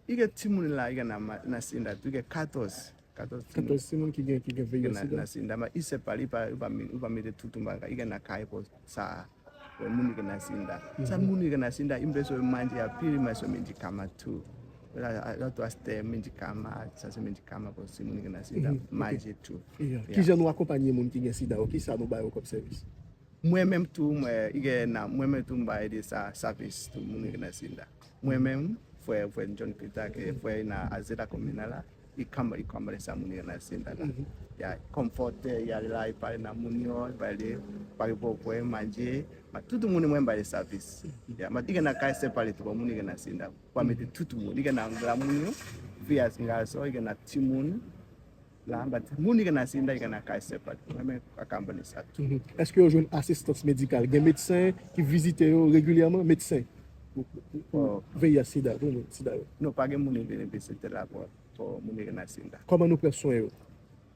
Ige timuni la ige na sinda tu ige 14 Simon qui gagne veille na sinda ma ise pali pa uba mide tutumbanga ige na kaipo sa muni ige na sinda sa muni ige na sinda imbeso manje ya pili maso minji kama tu watu aste minji kama sasa minji kama kwa simuni ige na sinda manje tu qui je nous accompagner moun qui gagne sida qui ça nous bail comme service moi-même tout moi-même tout mba de sa service tout muni ige na sinda moi-même foi John Peter que foi na azela communala ikamba sa muni na sinda la ya comforter ya la pale na munio pale popo manje ma tudo muni mwemba de service ya ma diga na kaise pale to muni na sinda kwa mete tudo muni diga na ngla munio via ngaso diga na timun la mba muni na sinda diga na kaise pale mweme akamba ni sa. Est-ce que vous avez une assistance médicale des médecins qui visitent régulièrement médecins pour veiller à sida non pas que muni visiter là pour muni na sinda comment nous prenons soin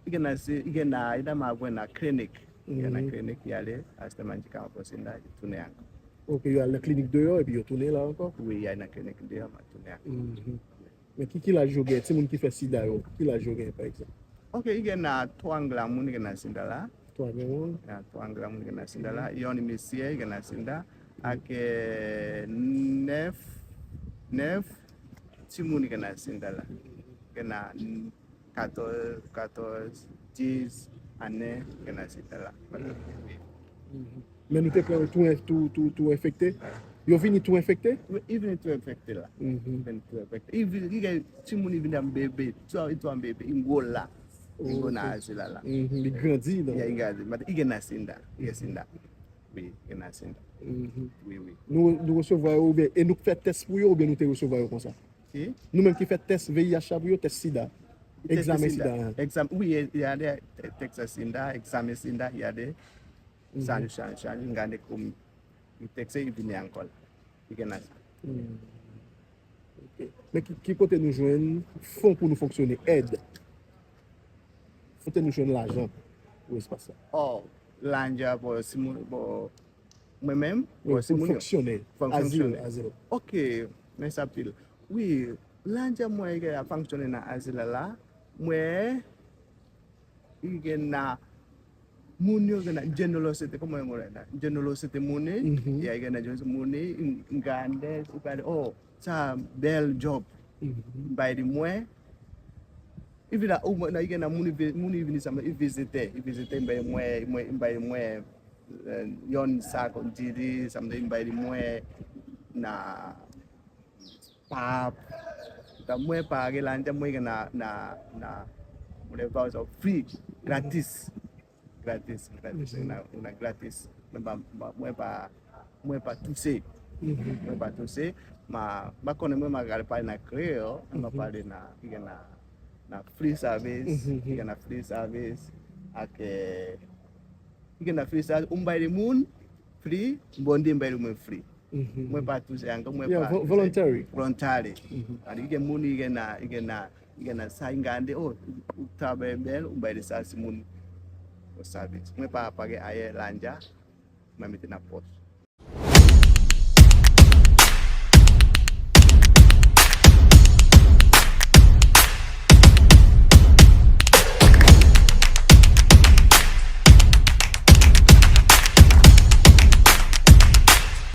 igena ida magwena clinic na clinic yale hasta manjika hapo sinda tune yangu. OK, il y a la clinique dehors et puis il tourne là encore. Oui, il y a une clinique dehors ma tune yangu. Mais qui l'a joué c'est monde qui fait sida qui l'a joué par exemple. OK, igena twangla muni na sinda la twangla muni na sinda la yoni misie igena sinda ake nef timuni igena sinda la igena 14, 10 années que nous sommes là. Mais nous sommes tout infecté. Ils viennent tout infecté? Oui, ils viennent tout infecté là. Ils viennent un bébé, tu as un bébé, ils vont là. Ils vont là. Ils grandissent. Ils grandissent. Mais ils sont là. Oui, ils sont là. Oui. Nous recevons ou bien, et nous faisons test pour eux ou bien nous te recevons comme ça? Nous-mêmes qui faisons test VIH pour eux, test sida. Examen sida. Oui, il y a des tests sida, examen sida, il y a des change, ngande comme le texte il vient encore. Mais qui côté nous joindre fonds pour nous fonctionner, aide. Faut nous joindre l'argent pour espace ça. Oh, l'argent pour moi-même pour fonctionner. Asile. OK, mais ça pile. Oui, l'argent moi il a fonctionné dans asile là. Moi igena muni ogena generosity como ngorena generosity muni ya igena just muni ngande upale sa bel job by the moi ivila na igena muni vini sama visiter by moi yon sa kontiri something by the moi na pap ta moi pa gelanja moi na mulai free gratis una gratis moi pa toucher ma bakone moi magale pa na creo ma pale na free service free service ake igena free service umbai moon free bondi mbai moon free moi pa toucher anga moi pa voluntary ali ige moon igena sa ingande utabe bel umbai sa simun service moi pa page aye lanja mamite na post